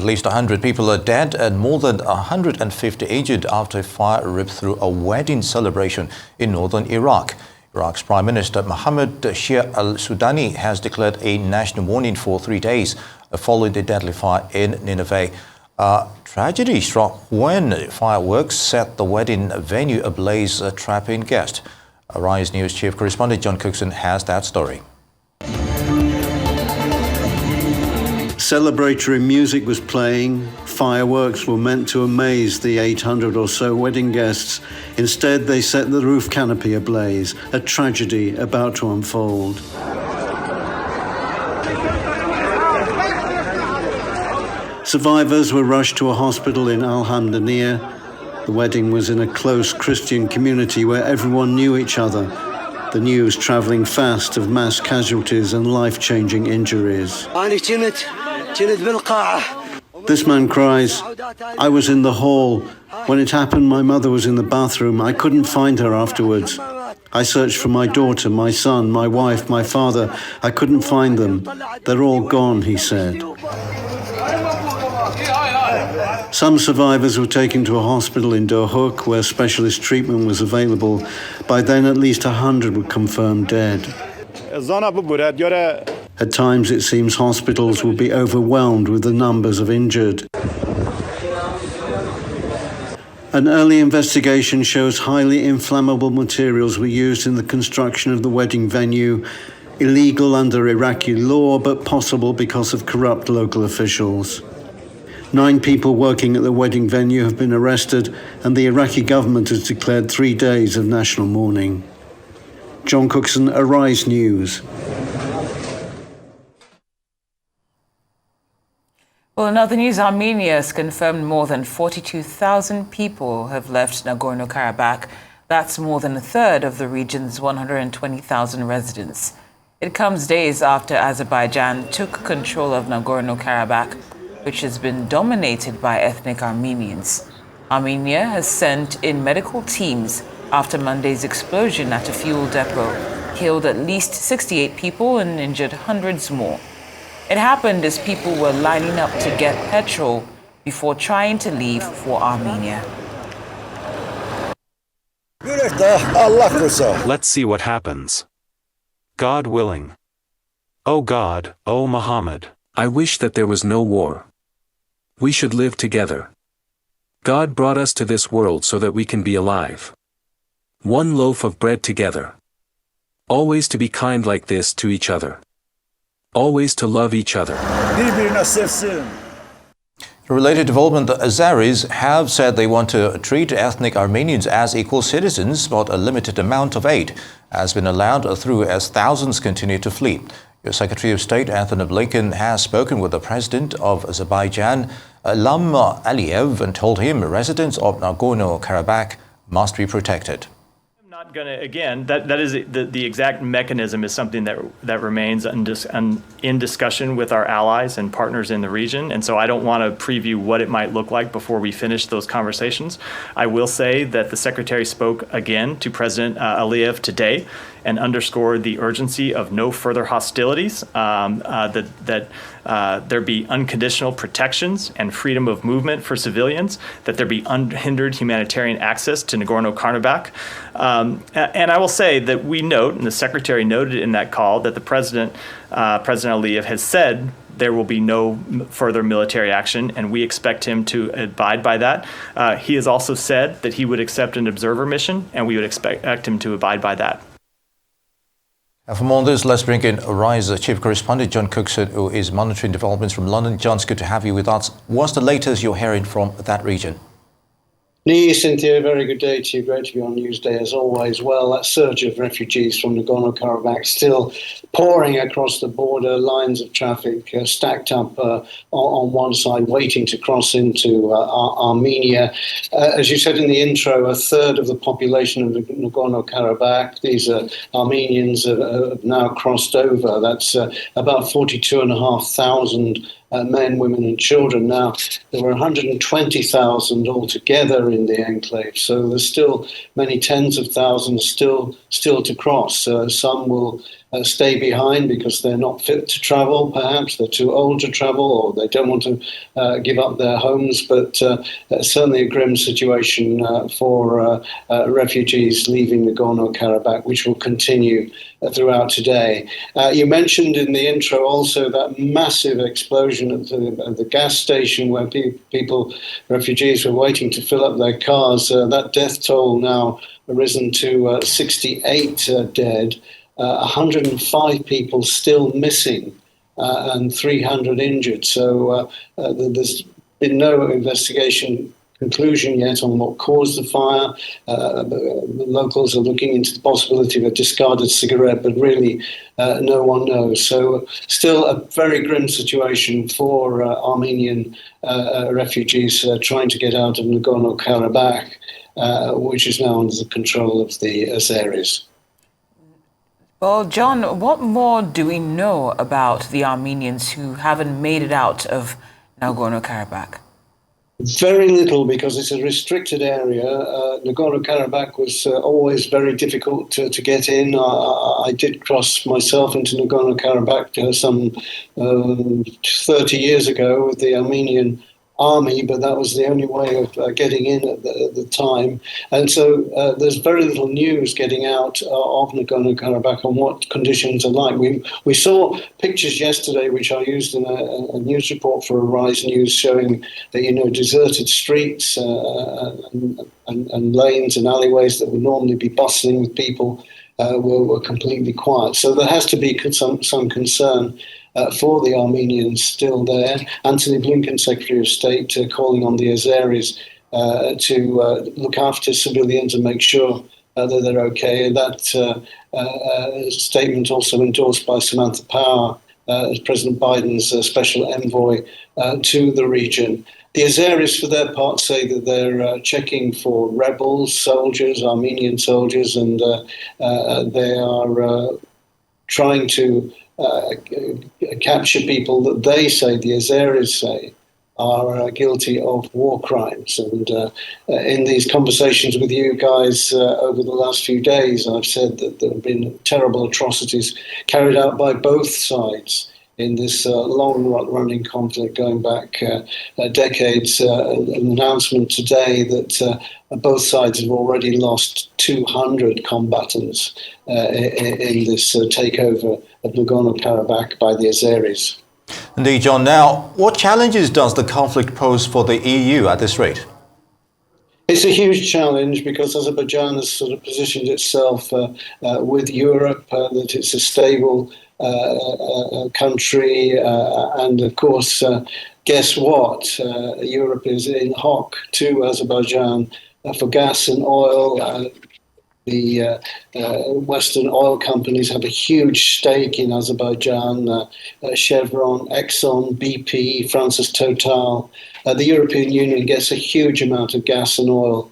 least 100 people are dead and more than 150 injured after a fire ripped through a wedding celebration in northern Iraq. Iraq's Prime Minister Mohammed Shia al-Sudani has declared a national mourning for 3 days following the deadly fire in Nineveh. Tragedy struck when fireworks set the wedding venue ablaze, trapping guests. Rise News Chief Correspondent John Cookson has that story. Celebratory music was playing. Fireworks were meant to amaze the 800 or so wedding guests. Instead, they set the roof canopy ablaze, a tragedy about to unfold. Survivors were rushed to a hospital in Al-Hamdaniyah. The wedding was in a close Christian community where everyone knew each other. The news travelling fast of mass casualties and life-changing injuries. This man cries, "I was in the hall. When it happened, my mother was in the bathroom. I couldn't find her afterwards. I searched for my daughter, my son, my wife, my father. I couldn't find them. They're all gone," he said. Some survivors were taken to a hospital in Dohuk where specialist treatment was available. By then, at least 100 were confirmed dead. At times, it seems hospitals will be overwhelmed with the numbers of injured. An early investigation shows highly inflammable materials were used in the construction of the wedding venue, illegal under Iraqi law, but possible because of corrupt local officials. 9 people working at the wedding venue have been arrested, and the Iraqi government has declared 3 days of national mourning. John Cookson, Arise News. Well, in other news, Armenia has confirmed more than 42,000 people have left Nagorno-Karabakh. That's more than a third of the region's 120,000 residents. It comes days after Azerbaijan took control of Nagorno-Karabakh, which has been dominated by ethnic Armenians. Armenia has sent in medical teams after Monday's explosion at a fuel depot killed at least 68 people and injured hundreds more. It happened as people were lining up to get petrol before trying to leave for Armenia. Let's see what happens. God willing. O God, O Muhammad, I wish that there was no war. We should live together. God brought us to this world so that we can be alive. One loaf of bread together. Always to be kind like this to each other. Always to love each other. A related development, the Azeris have said they want to treat ethnic Armenians as equal citizens, but a limited amount of aid has been allowed through as thousands continue to flee. Your Secretary of State, Anthony Blinken, has spoken with the President of Azerbaijan, Ilham Aliyev, and told him residents of Nagorno-Karabakh must be protected. Not going to, again, that is the exact mechanism is something that remains in discussion with our allies and partners in the region. And so I don't want to preview what it might look like before we finish those conversations. I will say that the Secretary spoke again to President Aliyev today and underscored the urgency of no further hostilities, that there be unconditional protections and freedom of movement for civilians, that there be unhindered humanitarian access to Nagorno-Karabakh. And I will say that we note, and the Secretary noted in that call, that the President Aliyev has said there will be no further military action, and we expect him to abide by that. He has also said that he would accept an observer mission, and we would expect him to abide by that. And for more on this, let's bring in Rise Chief Correspondent John Cookson, who is monitoring developments from London. John, it's good to have you with us. What's the latest you're hearing from that region? Cynthia, very good day to you. Great to be on Newsday as always. Well, that surge of refugees from Nagorno-Karabakh still pouring across the border, lines of traffic stacked up on one side, waiting to cross into Armenia. As you said in the intro, a third of the population of Nagorno-Karabakh, these Armenians have now crossed over. That's about 42,500 men, women and children. Now, there were 120,000 altogether in the enclave, so there's still many tens of thousands still to cross. Some will stay behind because they're not fit to travel, perhaps they're too old to travel, or they don't want to give up their homes. But certainly a grim situation for refugees leaving Nagorno-Karabakh, which will continue throughout today. You mentioned in the intro also that massive explosion at the gas station where refugees were waiting to fill up their cars. That death toll now risen to 68 dead, 105 people still missing, and 300 injured. So there's been no investigation conclusion yet on what caused the fire. The locals are looking into the possibility of a discarded cigarette, but really no one knows. So still a very grim situation for Armenian refugees trying to get out of Nagorno-Karabakh, which is now under the control of the Azeris. Well, John, what more do we know about the Armenians who haven't made it out of Nagorno-Karabakh? Very little, because it's a restricted area. Nagorno-Karabakh was always very difficult to get in. I did cross myself into Nagorno-Karabakh some 30 years ago with the Armenian army, but that was the only way of getting in at the time. And so there's very little news getting out of Nagorno-Karabakh on what conditions are like. We saw pictures yesterday, which I used in a news report for Arise News, showing that, deserted streets and lanes and alleyways that would normally be bustling with people were completely quiet. So there has to be some concern for the Armenians still there. Antony Blinken, Secretary of State, calling on the Azeris to look after civilians and make sure that they're okay. And that statement also endorsed by Samantha Power, President Biden's special envoy to the region. The Azeris, for their part, say that they're checking for rebels, soldiers, Armenian soldiers, and they are trying to capture people that they say, the Azeris say, are guilty of war crimes. And in these conversations with you guys over the last few days, I've said that there have been terrible atrocities carried out by both sides in this long-running conflict going back decades. An announcement today that both sides have already lost 200 combatants in this takeover of Nagorno-Karabakh by the Azeris. Indeed, John. Now, what challenges does the conflict pose for the EU at this rate? It's a huge challenge because Azerbaijan has sort of positioned itself with Europe, that it's a stable country, and of course, guess what? Europe is in hock to Azerbaijan for gas and oil. The Western oil companies have a huge stake in Azerbaijan, Chevron, Exxon, BP, France's Total. The European Union gets a huge amount of gas and oil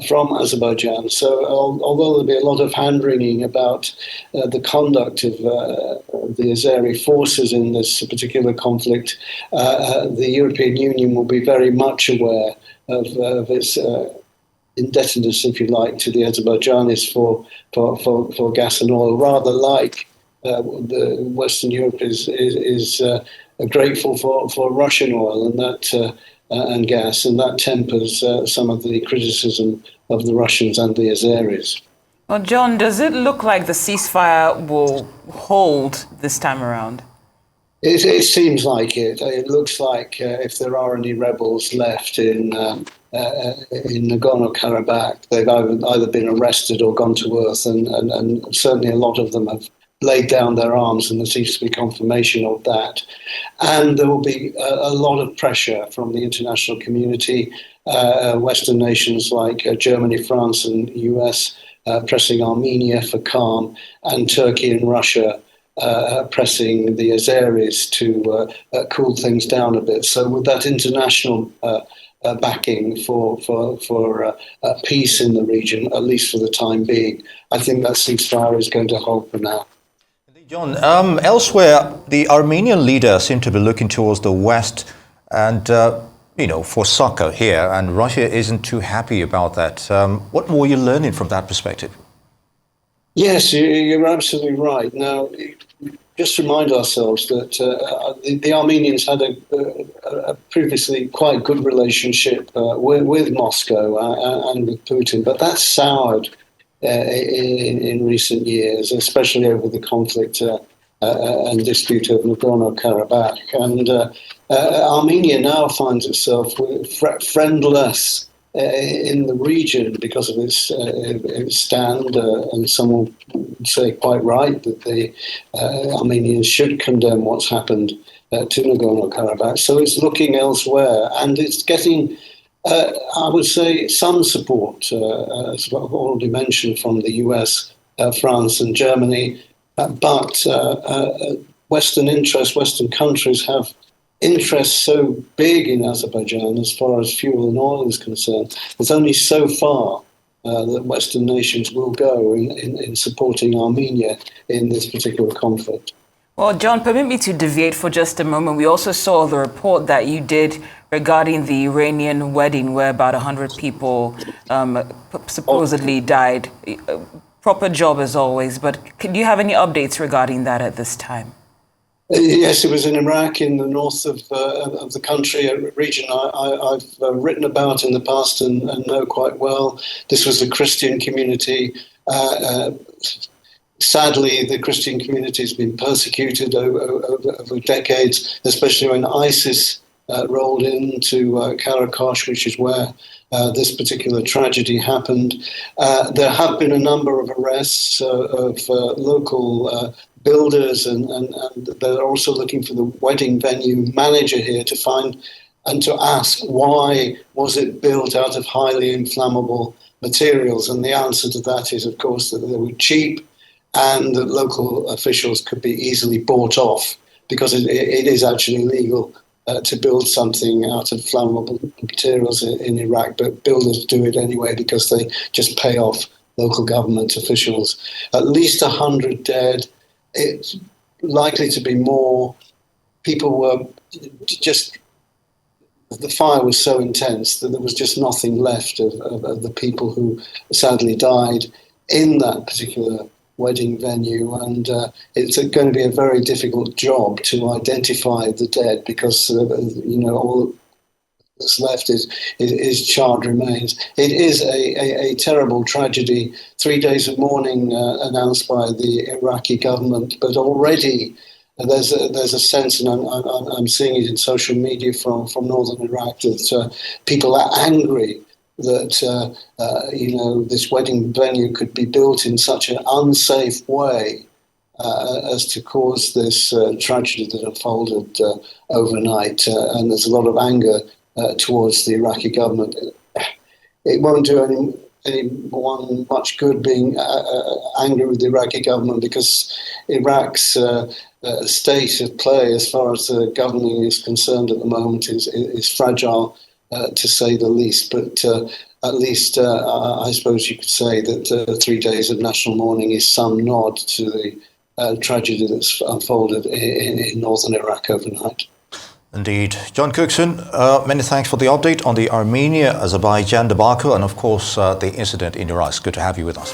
from Azerbaijan. So although there'll be a lot of hand-wringing about the conduct of the Azeri forces in this particular conflict, the European Union will be very much aware of its indebtedness, if you like, to the Azerbaijanis for gas and oil, rather like the Western Europe is grateful for Russian oil and that and gas, and that tempers some of the criticism of the Russians and the Azeris. Well, John, does it look like the ceasefire will hold this time around? It seems like it. It looks like if there are any rebels left in Nagorno-Karabakh, they've either been arrested or gone to earth, and certainly a lot of them have laid down their arms, and there seems to be confirmation of that. And there will be a lot of pressure from the international community, Western nations like Germany, France and US pressing Armenia for calm, and Turkey and Russia pressing the Azeris to cool things down a bit. So with that international backing for peace in the region, at least for the time being, I think that ceasefire is going to hold for now. John, elsewhere, the Armenian leader seemed to be looking towards the West and, for succor here, and Russia isn't too happy about that. What more are you learning from that perspective? Yes, you're absolutely right. Now, just remind ourselves that the Armenians had a previously quite good relationship with Moscow and with Putin, but that soured in recent years, especially over the conflict and dispute of Nagorno-Karabakh. And Armenia now finds itself friendless in the region because of its stand, and some will say quite right that the Armenians should condemn what's happened to Nagorno-Karabakh. So it's looking elsewhere, and it's getting, I would say, some support, as I've already mentioned, from the US, France, and Germany. But Western interests, Western countries have interests so big in Azerbaijan as far as fuel and oil is concerned. There's only so far that Western nations will go in supporting Armenia in this particular conflict. Well, John, permit me to deviate for just a moment. We also saw the report that you did regarding the Iranian wedding where about 100 people supposedly died. Proper job as always, but do you have any updates regarding that at this time? Yes, it was in Iraq, in the north of the country, a region I've written about in the past and know quite well. This was a Christian community. Sadly, the Christian community has been persecuted over decades, especially when ISIS rolled into Karakosh, which is where this particular tragedy happened. There have been a number of arrests of local builders, and they're also looking for the wedding venue manager here to find and to ask why was it built out of highly inflammable materials. And the answer to that is, of course, that they were cheap and that local officials could be easily bought off, because it is actually illegal to build something out of flammable materials in Iraq, but builders do it anyway because they just pay off local government officials. At least 100 dead. It's likely to be more. People were just, the fire was so intense that there was just nothing left of the people who sadly died in that particular wedding venue, and it's going to be a very difficult job to identify the dead because all that's left is charred remains. It is a terrible tragedy. 3 days of mourning announced by the Iraqi government, but already there's a sense, and I'm seeing it in social media from northern Iraq, that people are angry that this wedding venue could be built in such an unsafe way as to cause this tragedy that unfolded overnight. And there's a lot of anger towards the Iraqi government. It won't do anyone much good being angry with the Iraqi government, because Iraq's state of play as far as governing is concerned at the moment is fragile, to say the least. But at least I suppose you could say that 3 days of national mourning is some nod to the tragedy that's unfolded in northern Iraq overnight. Indeed. John Cookson, many thanks for the update on the Armenia-Azerbaijan debacle and, of course, the incident in Iraq. It's good to have you with us.